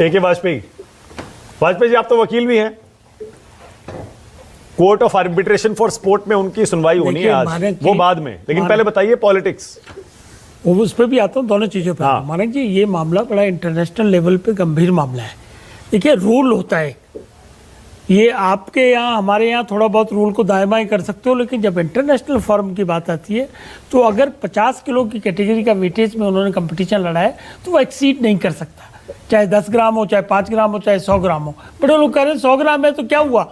A K. Vajpayee ji, आप तो वकील भी हैं। Court of arbitration for sport में उनकी सुनवाई होनी है आज, वो बाद में, लेकिन पहले बताइए पॉलिटिक्स। वो उस पर भी आता हूँ, दोनों चीज़ों पर। हाँ। मानक जी, ये मामला बड़ा इंटरनेशनल लेवल पे गंभीर मामला है। देखिए, रूल होता है, ये आपके यहाँ हमारे यहाँ थोड़ा बहुत रूल को दाएं बाएं कर सकते हो, लेकिन जब इंटरनेशनल फॉर्म की बात आती है तो अगर 50 किलो की कैटेगरी का वेटेज में उन्होंने कंपटीशन लड़ा है तो वो एक्सीड नहीं कर सकता, चाहे 10 ग्राम हो, चाहे 5 ग्राम हो, चाहे 100 ग्राम हो। बड़े लोग कह रहे हैं 100 ग्राम है तो क्या हुआ,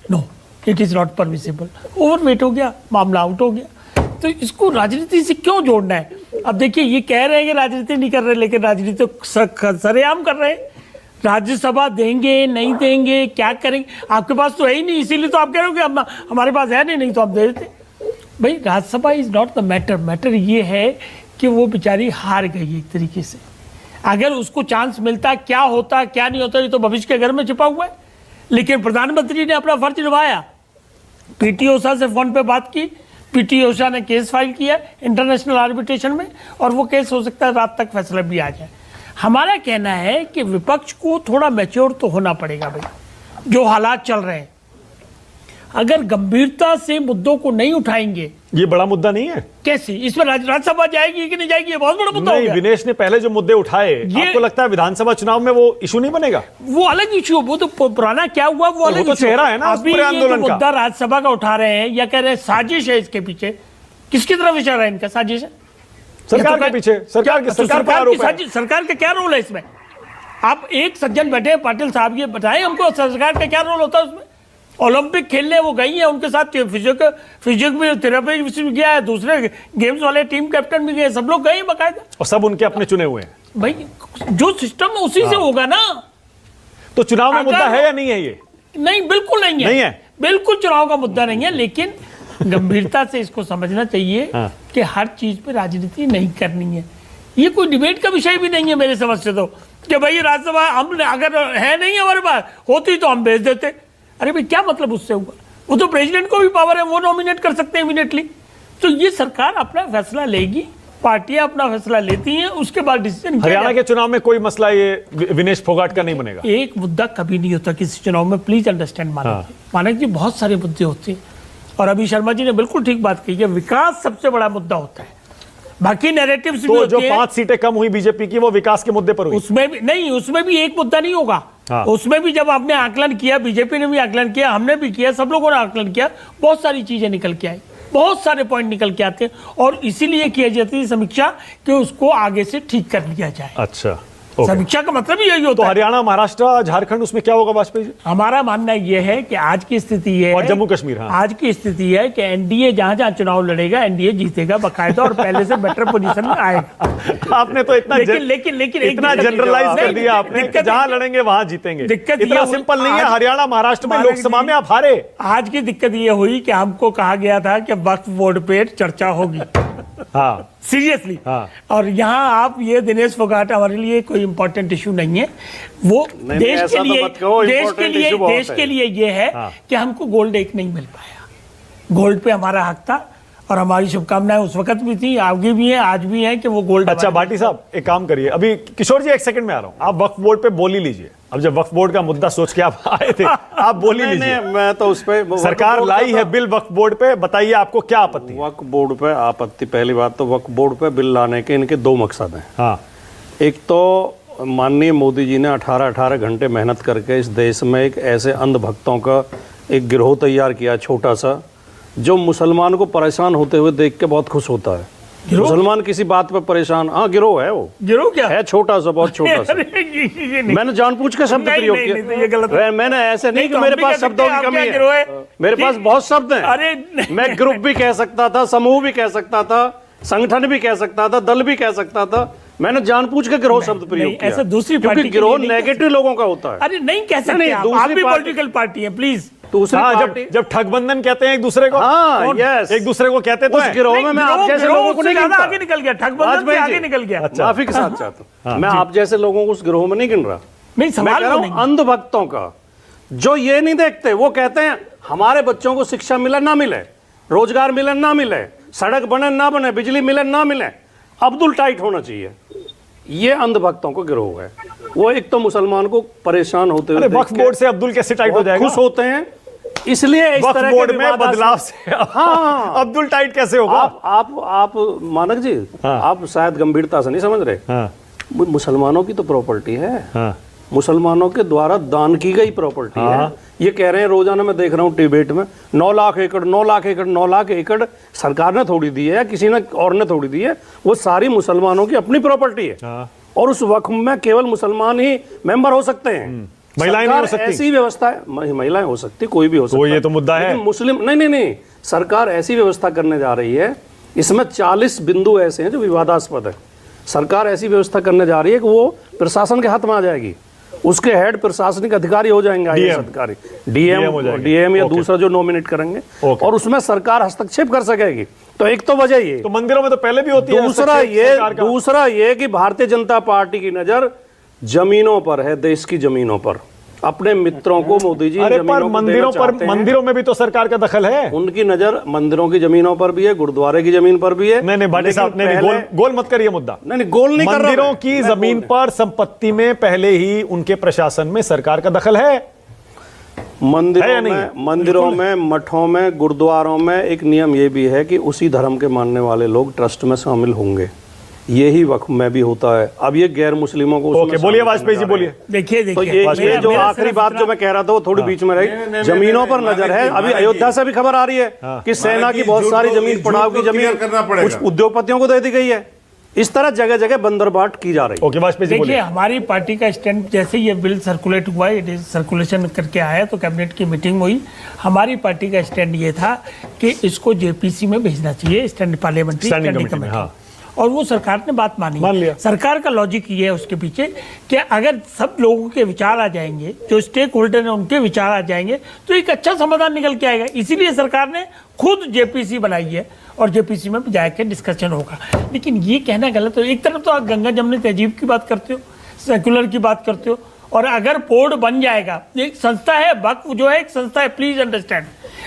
no, it is not permissible, overweight हो गया, मामला आउट हो गया। तो इसको राजनीति से क्यों जोड़ना है? अब देखिए, ये कह रहे हैं कि राजनीति नहीं कर रहे, लेकिन राजनीति तो सरेआम कर रहे हैं। राज्यसभा देंगे नहीं देंगे, क्या करेंगे? आपके पास तो है ही नहीं, इसीलिए तो आप कह रहे हो कि अब हमारे पास है नहीं तो आप दे देते। भाई, Rajya Sabha is not the matter. Matter ये है कि वो बेचारी हार गई एक तरीके से। अगर उसको चांस मिलता, क्या होता क्या नहीं होता, ये तो भविष्य के घर में छिपा हुआ है। लेकिन प्रधानमंत्री ने अपना फर्ज निभाया, पीटी उषा से फोन पे बात की, पीटी उषा ने केस फाइल किया इंटरनेशनल आर्बिट्रेशन में, और वो केस हो सकता है रात तक फैसला भी आ जाए। हमारा कहना है कि विपक्ष को थोड़ा मैच्योर तो होना पड़ेगा भाई, जो हालात चल रहे हैं। अगर गंभीरता से मुद्दों को नहीं उठाएंगे, ये बड़ा मुद्दा नहीं है कैसे इसमें राज्यसभा जाएगी कि नहीं जाएगी, ये बहुत बड़ा मुद्दा हो गया। विनेश ने पहले जो मुद्दे उठाए, आपको लगता है विधानसभा चुनाव में वो इशू नहीं बनेगा? वो अलग इशू, वो तो पुराना क्या हुआ वो अलग तो चेहरा है ना अभी ये मुद्दा राज्यसभा का उठा रहे हैं या कह रहे हैं साजिश है इसके पीछे, किसकी तरफ इशारा है इनका? साजिश है सरकार के पीछे, सरकार का क्या रोल है इसमें? आप एक सज्जन बैठे हैं पाटिल साहब, ये बताएं हमको सरकार का क्या रोल होता है उसमें? ओलंपिक खेलने वो गई है, उनके साथ फिजिक भी, थेरेपी भी गया है, दूसरे गेम्स वाले टीम कैप्टन भी गए, सब लोग गए बाकायदा, और सब उनके अपने चुने हुए हैं। भाई, जो सिस्टम है उसी से होगा ना। तो चुनाव में मुद्दा है या नहीं है? ये नहीं, बिल्कुल नहीं है, नहीं है, बिल्कुल चुनाव का मुद्दा नहीं है। लेकिन गंभीरता से इसको समझना चाहिए कि हर चीज पे राजनीति नहीं करनी है। ये कोई डिबेट का विषय भी नहीं है मेरे समझ से, तो कि भाई राज्यसभा हम अगर है नहीं हमारे पास, होती तो हम भेज देते। अरे भाई, क्या मतलब उससे हुआ? वो तो प्रेसिडेंट को भी पावर है, वो नॉमिनेट कर सकते हैं इमीडिएटली। तो ये सरकार अपना फैसला लेगी, पार्टियां अपना फैसला लेती हैं, उसके बाद डिसीजन। हरियाणा के चुनाव में कोई मसला ये विनेश फोगाट का नहीं बनेगा। एक मुद्दा कभी नहीं होता किसी चुनाव में, प्लीज अंडरस्टैंड मानक जी, बहुत सारे मुद्दे होते हैं। और अभी शर्मा जी ने बिल्कुल ठीक बात कही है, विकास सबसे बड़ा मुद्दा होता है, बाकी नैरेटिव्स भी होते हैं। जो 5 सीटें कम हुई बीजेपी की, वो विकास के मुद्दे पर हुई। उसमें भी नहीं, उसमें भी एक मुद्दा नहीं होगा। उसमें भी जब आपने आकलन किया, बीजेपी ने भी आकलन किया, हमने भी किया, सब लोगों ने आकलन किया, बहुत सारी चीजें निकल के आई, बहुत सारे पॉइंट निकल के आते हैं, और इसीलिए किया जाती है समीक्षा कि उसको आगे से ठीक कर लिया जाए। अच्छा, समीक्षा का मतलब यही होता है। तो हरियाणा, महाराष्ट्र, झारखंड, उसमें क्या होगा वाजपेयी जी? हमारा मानना यह है कि आज की स्थिति है, और जम्मू कश्मीर, आज की स्थिति है कि एनडीए जहां जहां चुनाव लड़ेगा, एनडीए जीतेगा बाकायदा, और पहले से बेटर पोजीशन में आएगा। आपने तो इतना लेकिन इतना जनरलाइज कर दिया आपने, जहां लड़ेंगे वहां जीतेंगे। दिक्कत इतना सिंपल नहीं है। हरियाणा, महाराष्ट्र में लोकसभा में आप हारे। आज की दिक्कत यह हुई कि हमको कहा गया था कि वक्फ बोर्ड पे चर्चा होगी, हाँ, सीरियसली, और यहाँ आप ये दिनेश फोगाट हमारे लिए कोई इंपॉर्टेंट इशू नहीं है। वो देश के लिए ये है कि हमको गोल्ड एक नहीं मिल पाया। गोल्ड पे हमारा हक था और हमारी शुभकामनाएं उस वक्त भी थी, आगे भी है, आज भी है कि वो गोल्ड। अच्छा भाटी साहब, एक काम करिए, अभी किशोर जी 1 सेकंड में आ रहा हूं, आप वक्फ बोर्ड पे बोल ही लीजिए। अब जब वक्फ बोर्ड का मुद्दा सोच के आप आए थे, आप बोल ही लीजिए। मैं तो उस पे, सरकार लाई है बिल वक्फ बोर्ड पे, बताइए आपको क्या आपत्ति? वक्फ बोर्ड पे आपत्ति, पहली बात तो वक्फ बोर्ड पे बिल लाने के इनके 2 मकसद हैं। हाँ, एक तो माननीय मोदी जी ने 18 घंटे मेहनत करके इस देश में एक ऐसे अंधभक्तों का एक गिरोह तैयार किया, छोटा सा, जो मुसलमान को परेशान होते हुए देख के बहुत खुश होता है। मुसलमान किसी बात पे परेशान, हाँ गिरोह है, वो गिरोह क्या है, छोटा सा, बहुत छोटा सा। मैंने जानबूझ के शब्द प्रयोग किए, मैंने ऐसे नहीं कि मेरे पास शब्दों की कमी है, मेरे पास बहुत शब्द हैं। मैं ग्रुप भी कह सकता था, समूह भी कह सकता था, संगठन भी कह सकता था, दल भी कह सकता था। मैंने जानबूझ के गिरोह शब्द प्रयोग किया, ऐसा दूसरी क्योंकि गिरोह नेगेटिव लोगों का होता है। अरे नहीं कह सकते, आप भी पॉलिटिकल पार्टी है, प्लीज। जब ठगबंधन कहते हैं एक दूसरे को, हाँ, यस, एक दूसरे को कहते तो गिरोह में मैं आप जैसे लोगों को नहीं गिनता। आगे निकल गया, ठगबंधन से आगे निकल गया। माफी के साथ चाहता हूं, मैं आप जैसे लोगों को उस गिरोह में नहीं गिन रहा। नहीं, मैं कह रहा हूं अंधभक्तों का, जो ये नहीं देखते, वो कहते हैं हमारे बच्चों को शिक्षा मिले ना मिले, रोजगार मिले ना मिले, सड़क बने ना बने, बिजली मिले ना मिले, अब्दुल टाइट होना चाहिए। ये अंधभक्तों को गिरोह है। वो एक तो मुसलमान को परेशान होते हुए अरे वक्फ बोर्ड से अब्दुल कैसे टाइट हो जाएगा? खुश होते हैं, इसलिए इस वक्फ तरह बोर्ड के में बदलाव से हाँ अब्दुल टाइट कैसे होगा? आप मानक जी, हाँ। आप शायद गंभीरता से नहीं समझ रहे। हाँ, मुसलमानों की तो प्रॉपर्टी है, हाँ, मुसलमानों के द्वारा दान की गई प्रॉपर्टी है। ये कह रहे हैं, रोजाना मैं देख रहा हूँ डिबेट में 9 लाख एकड़ 9 लाख एकड़ 9 लाख एकड़ सरकार ने थोड़ी दी है या किसी ने और ने थोड़ी दी है, वो सारी मुसलमानों की अपनी प्रॉपर्टी है। हाँ। और उस वक्फ में केवल मुसलमान ही मेंबर हो सकते हैं, महिलाएं नहीं हो सरकार सकती? ऐसी व्यवस्था है, महिलाएं हो सकती, कोई भी हो सकता तो ये तो मुद्दा है। लेकिन मुस्लिम नहीं, सरकार ऐसी व्यवस्था करने जा रही है, इसमें 40 बिंदु ऐसे हैं जो विवादास्पद है। सरकार ऐसी व्यवस्था करने जा रही है कि वो प्रशासन के हाथ में आ जाएगी, उसके हेड प्रशासनिक अधिकारी हो जाएंगे, आईएएस अधिकारी, डीएम या दूसरा जो नॉमिनेट करेंगे, और उसमें सरकार हस्तक्षेप कर सकेगी। तो एक तो वजह ये, तो मंदिरों में तो पहले भी होती है। दूसरा ये कि भारतीय जनता पार्टी की नजर जमीनों पर है, देश की जमीनों पर। अपने मित्रों को मोदी जी अरे पर मंदिरों में भी तो सरकार का दखल है। उनकी नजर मंदिरों की जमीनों पर भी है, गुरुद्वारे की जमीन पर भी है। नहीं भाटी साहब, नहीं गोल मत करिए मुद्दा। नहीं गोल नहीं कर रहा। मंदिरों की जमीन पर संपत्ति में पहले ही उनके प्रशासन में सरकार का दखल है। मंदिरों में, मठों में, गुरुद्वारों में एक नियम ये भी है कि उसी धर्म के मानने वाले लोग ट्रस्ट में शामिल होंगे। यही वक्फ में भी होता है। अब ये गैर मुस्लिमों को ओके, बोलिए वाजपेयी जी, बोलिए। देखिए तो ये जो आखिरी बात जो मैं कह रहा था वो थोड़ी बीच में रही। जमीनों पर नजर है। अभी अयोध्या से भी खबर आ रही है कि सेना की बहुत सारी जमीन, पड़ाव की जमीन कुछ उद्योगपतियों को दे दी गई है। इस तरह जगह जगह बंदरबाट की जा रही है। ओके वाजपेयी जी, देखिए हमारी पार्टी का स्टैंड, जैसे ये बिल सर्कुलेट हुआ, सर्कुलेशन करके आया तो कैबिनेट की मीटिंग हुई, हमारी पार्टी का स्टैंड ये था कि इसको जेपीसी में भेजना चाहिए, स्टैंड पार्लियामेंट्री स्टैंडिंग कमेटी। और वो सरकार ने बात मान लिया। सरकार का लॉजिक ये है उसके पीछे कि अगर सब लोगों के विचार आ जाएंगे, जो स्टेक होल्डर हैं उनके विचार आ जाएंगे, तो एक अच्छा समाधान निकल के आएगा। इसीलिए सरकार ने खुद जेपीसी बनाई है और जेपीसी में जाके डिस्कशन होगा। लेकिन ये कहना गलत है। एक तरफ तो आप गंगा जमुनी तहजीब की बात करते हो, सेक्युलर की बात करते हो, और अगर बोर्ड बन जाएगा, एक संस्था है, वक्फ जो है एक संस्था है, प्लीज अंडरस्टैंड,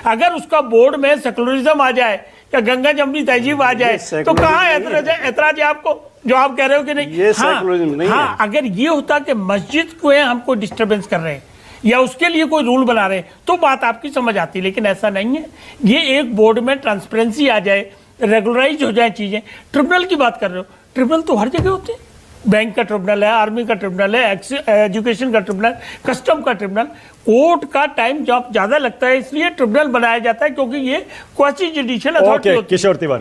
अगर उसका बोर्ड में सेक्युलरिज्म आ जाए या गंगा जमुनी तहजीब आ जाए तो कहाँ ऐतराज है आपको, जो आप कह रहे हो कि नहीं? ये सेक्युलरिज्म नहीं है। अगर ये होता कि मस्जिद को हमको डिस्टर्बेंस कर रहे हैं या उसके लिए कोई रूल बना रहे हैं तो बात आपकी समझ आती, लेकिन ऐसा नहीं है। ये एक बोर्ड में ट्रांसपेरेंसी आ जाए, रेगुलराइज हो जाए चीजें। ट्रिब्यूनल की बात कर रहे हो, ट्रिब्यूनल तो हर जगह होते हैं। बैंक का ट्रिब्यूनल है, आर्मी का ट्रिब्यूनल है, एजुकेशन का ट्रिब्यूनल, कस्टम का ट्रिब्यूनल। कोर्ट का टाइम जब ज्यादा लगता है इसलिए ट्रिब्यूनल बनाया जाता है, क्योंकि ये क्वासी जुडिशियल अथॉरिटी होती है। किशोर तिवारी।